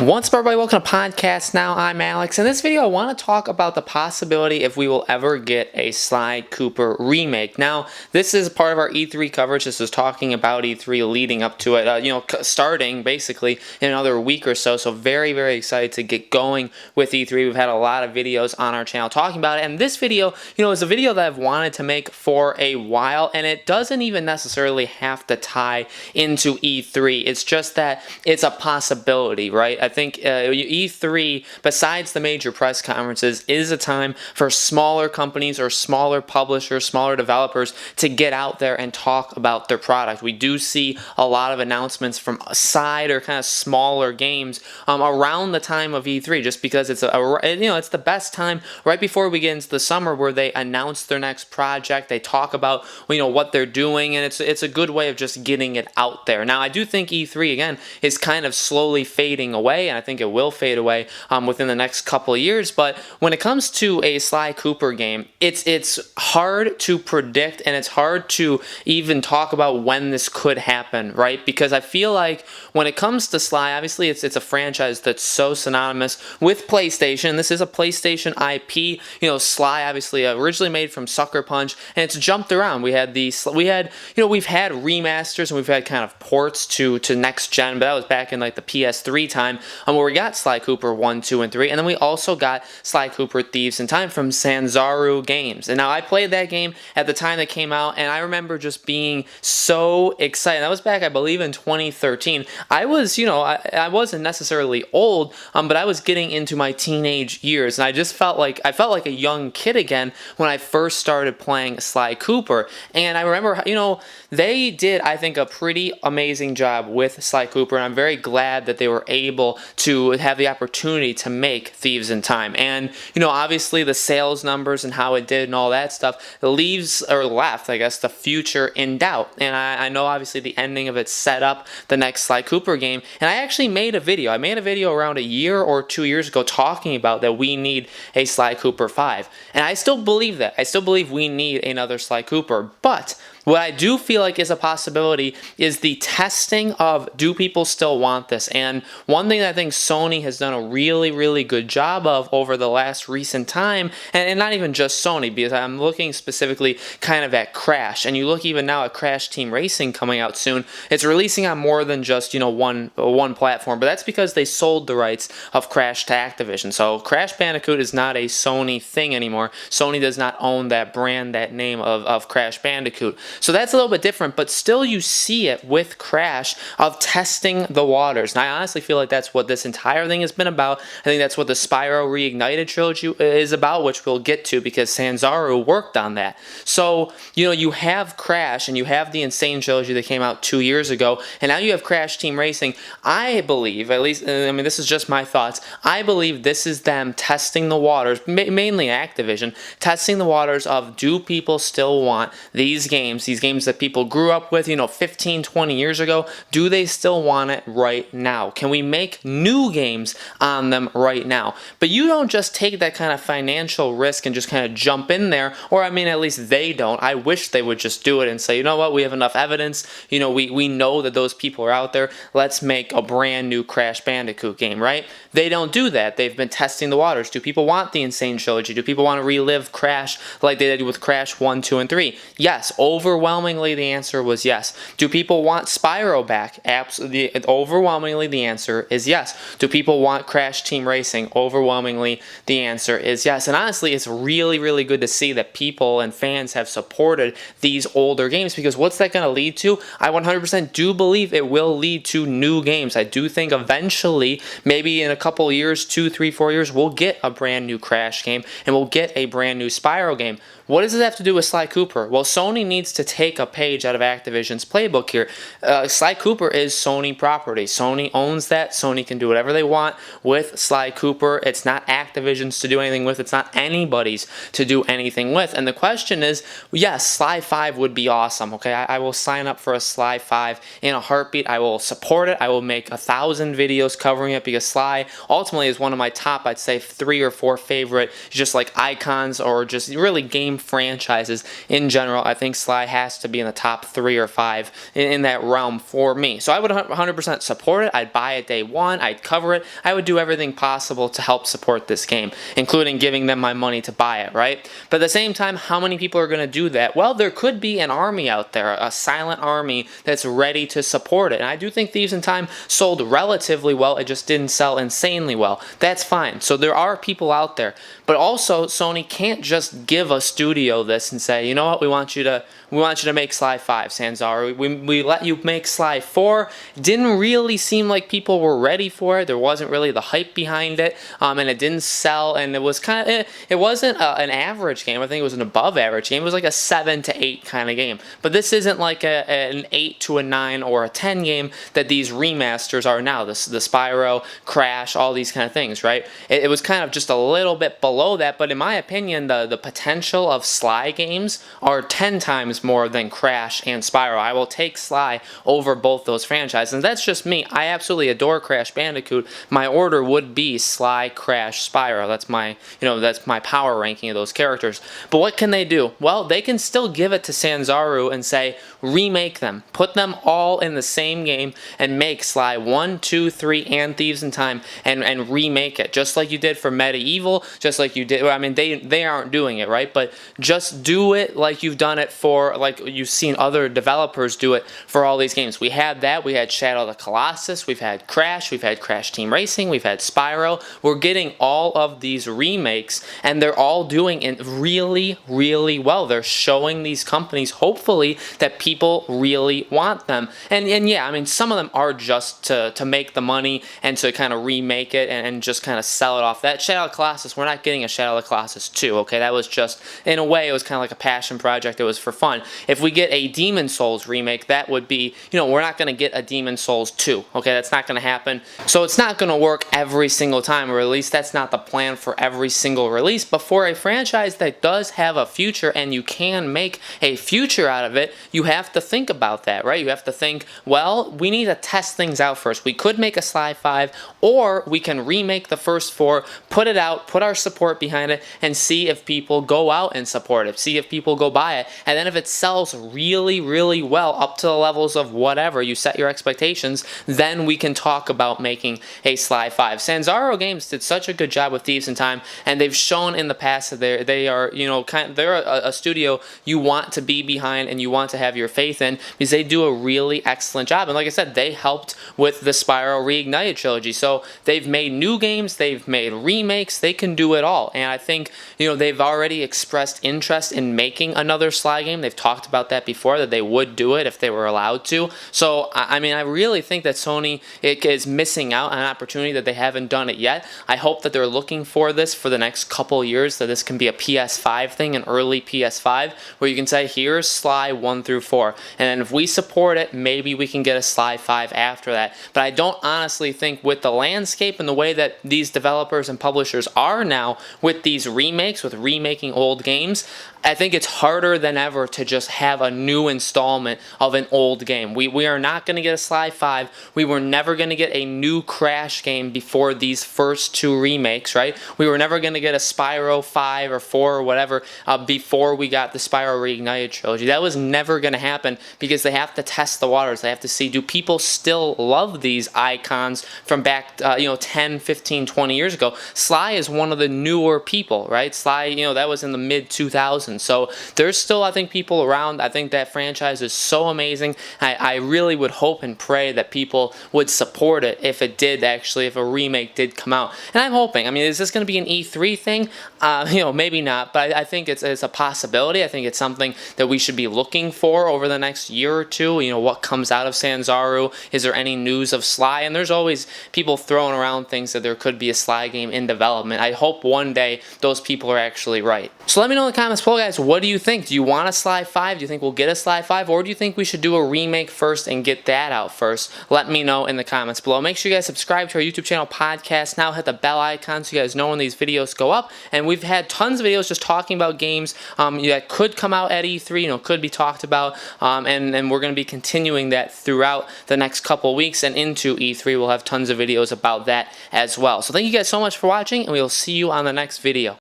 What's up, everybody? Welcome to Podcast Now. I'm Alex. In this video, I want to talk about the possibility if we will ever get a Sly Cooper remake. Now, this is part of our E3 coverage. This is talking about E3 leading up to it, starting basically in another week or so. So very, very excited to get going with E3. We've had a lot of videos on our channel talking about it. And this video, is a video that I've wanted to make for a while. And it doesn't even necessarily have to tie into E3. It's just that it's a possibility, right? I think E3, besides the major press conferences, is a time for smaller companies or smaller publishers, smaller developers to get out there and talk about their product. We do see a lot of announcements from side or kind of smaller games around the time of E3, just because it's it's the best time right before we get into the summer where they announce their next project. They talk about what they're doing, and it's a good way of just getting it out there. Now, I do think E3 again is kind of slowly fading away. And I think it will fade away within the next couple of years. But when it comes to a Sly Cooper game, it's hard to predict, and it's hard to even talk about when this could happen, right? Because I feel like when it comes to Sly, obviously it's a franchise that's so synonymous with PlayStation. This is a PlayStation IP. Sly obviously originally made from Sucker Punch, and it's jumped around. We've had remasters, and we've had kind of ports to next gen, but that was back in like the PS3 time. Where we got Sly Cooper 1, 2, and 3, and then we also got Sly Cooper Thieves in Time from Sanzaru Games. And now I played that game at the time that came out, and I remember just being so excited. That was back, I believe, in 2013. I was, I wasn't necessarily old, but I was getting into my teenage years, and I just felt like a young kid again when I first started playing Sly Cooper. And I remember, they did, I think, a pretty amazing job with Sly Cooper, and I'm very glad that they were able to have the opportunity to make Thieves in Time. And obviously the sales numbers and how it did and all that stuff left, I guess, the future in doubt. And I know obviously the ending of it set up the next Sly Cooper game. And I actually made a video. I made a video around a year or 2 years ago talking about that we need a Sly Cooper 5. And I still believe that. I still believe we need another Sly Cooper. But what I do feel like is a possibility is the testing of, do people still want this? And one thing that I think Sony has done a really, really good job of over the last recent time, and not even just Sony, because I'm looking specifically kind of at Crash, and you look even now at Crash Team Racing coming out soon. It's releasing on more than just one platform, but that's because they sold the rights of Crash to Activision. So Crash Bandicoot is not a Sony thing anymore. Sony does not own that brand, that name of Crash Bandicoot. So that's a little bit different, but still you see it with Crash of testing the waters. And I honestly feel like that's what this entire thing has been about. I think that's what the Spyro Reignited trilogy is about, which we'll get to because Sanzaru worked on that. So, you have Crash and you have the Insane trilogy that came out 2 years ago, and now you have Crash Team Racing. I believe, at least, this is just my thoughts, I believe this is them testing the waters, mainly Activision, testing the waters of, do people still want these games that people grew up with, 15, 20 years ago? Do they still want it right now? Can we make new games on them right now? But you don't just take that kind of financial risk and just kind of jump in there, or at least they don't. I wish they would just do it and say, you know what, we have enough evidence, we know that those people are out there, let's make a brand new Crash Bandicoot game, right? They don't do that. They've been testing the waters. Do people want the Insane trilogy? Do people want to relive Crash like they did with Crash 1, 2, and 3? Yes, overwhelmingly the answer was yes. Do people want Spyro back? Absolutely. Overwhelmingly the answer is yes. Do people want Crash Team Racing? Overwhelmingly the answer is yes. And honestly, it's really, really good to see that people and fans have supported these older games, because what's that going to lead to? I 100% do believe it will lead to new games. I do think eventually, maybe in a couple years, 2, 3, 4 years, we'll get a brand new Crash game and we'll get a brand new Spyro game. What does it have to do with Sly Cooper? Well, Sony needs to take a page out of Activision's playbook here. Sly Cooper is Sony property. Sony owns that. Sony can do whatever they want with Sly Cooper. It's not Activision's to do anything with. It's not anybody's to do anything with. And the question is, yes, Sly 5 would be awesome. Okay, I will sign up for a Sly 5 in a heartbeat. I will support it. I will make 1,000 videos covering it, because Sly ultimately is one of my top, I'd say, 3 or 4 favorite just like icons or just really game franchises in general, I think Sly has to be in the top 3 or 5 in that realm for me. So I would 100% support it. I'd buy it day one. I'd cover it. I would do everything possible to help support this game, including giving them my money to buy it, right? But at the same time, how many people are going to do that? Well, there could be an army out there, a silent army that's ready to support it. And I do think Thieves in Time sold relatively well. It just didn't sell insanely well. That's fine. So there are people out there. But also, Sony can't just give a studio this and say, you know what, we want you to make Sly 5, Sanzaru. We let you make Sly 4. Didn't really seem like people were ready for it. There wasn't really the hype behind it, and it didn't sell. And it was kind of, it wasn't an average game. I think it was an above average game. It was like a 7 to 8 kind of game. But this isn't like an 8 to a 9 or a 10 game that these remasters are now. The Spyro, Crash, all these kind of things, right? It was kind of just a little bit below that, but in my opinion, the potential of Sly games are 10 times more than Crash and Spyro. I will take Sly over both those franchises, and that's just me. I absolutely adore Crash Bandicoot. My order would be Sly, Crash, Spyro. That's my power ranking of those characters. But what can they do? Well, they can still give it to Sanzaru and say, remake them. Put them all in the same game and make Sly 1, 2, 3, and Thieves in Time and remake it. Just like you did for Medieval, just like you did. I mean, they aren't doing it, right? But just do it like you've done it for, like you've seen other developers do it for all these games. We had that. We had Shadow of the Colossus. We've had Crash. We've had Crash Team Racing. We've had Spyro. We're getting all of these remakes, and they're all doing it really, really well. They're showing these companies, hopefully, that people really want them. And yeah, I mean, some of them are just to make the money and to kind of remake it and just kind of sell it off. That Shadow of the Colossus, we're not getting a Shadow of the Colossus 2, okay? That was just, in a way, it was kind of like a passion project. It was for fun. If we get a Demon Souls remake, that would be, we're not going to get a Demon Souls 2, okay? That's not going to happen. So it's not going to work every single time, or at least that's not the plan for every single release. But for a franchise that does have a future and you can make a future out of it, you have to think about that, right? You have to think, well, we need to test things out first. We could make a Sly 5, or we can remake the first 4, put it out, put our support behind it, and see if people go out and support it, see if people go buy it, and then if it sells really, really well up to the levels of whatever you set your expectations, then we can talk about making a Sly 5. Sanzaru Games did such a good job with Thieves in Time, and they've shown in the past that they are, they're a studio you want to be behind and you want to have your faith in, because they do a really excellent job. And like I said, they helped with the Spyro Reignited trilogy. So they've made new games, they've made remakes, they can do it all. And I think, they've already expressed interest in making another Sly game. They've talked about that before, that they would do it if they were allowed to. So, I mean, I really think that Sony is missing out on an opportunity that they haven't done it yet. I hope that they're looking for this for the next couple years, that this can be a PS5 thing, an early PS5, where you can say, here's Sly 1 through 4. And then if we support it, maybe we can get a Sly 5 after that. But I don't honestly think, with the landscape and the way that these developers and publishers are now with these remakes, with remaking old games, I think it's harder than ever to just have a new installment of an old game. We are not going to get a Sly 5. We were never going to get a new Crash game before these first 2 remakes, right? We were never going to get a Spyro 5 or 4 or whatever before we got the Spyro Reignited trilogy. That was never going to happen, because they have to test the waters. They have to see, do people still love these icons from back 10, 15, 20 years ago? Sly is one of the newer people, right? Sly, that was in the mid-2000s. So there's still, I think, people around. I think that franchise is so amazing. I really would hope and pray that people would support it if a remake did come out. And I'm hoping. I mean, is this going to be an E3 thing? Maybe not, but I think it's a possibility. I think it's something that we should be looking for over the next year or two. What comes out of Sanzaru? Is there any news of Sly? And there's always people throwing around things that there could be a Sly game in development. I hope one day those people are actually right. So let me know in the comments below, guys, what do you think? Do you want a Sly 5? Do you think we'll get a Sly 5? Or do you think we should do a remake first and get that out first? Let me know in the comments below. Make sure you guys subscribe to our YouTube channel, Podcast Now. Hit the bell icon so you guys know when these videos go up. And we've had tons of videos just talking about games that could come out at E3, could be talked about. And we're going to be continuing that throughout the next couple weeks and into E3. We'll have tons of videos about that as well. So thank you guys so much for watching, and we will see you on the next video.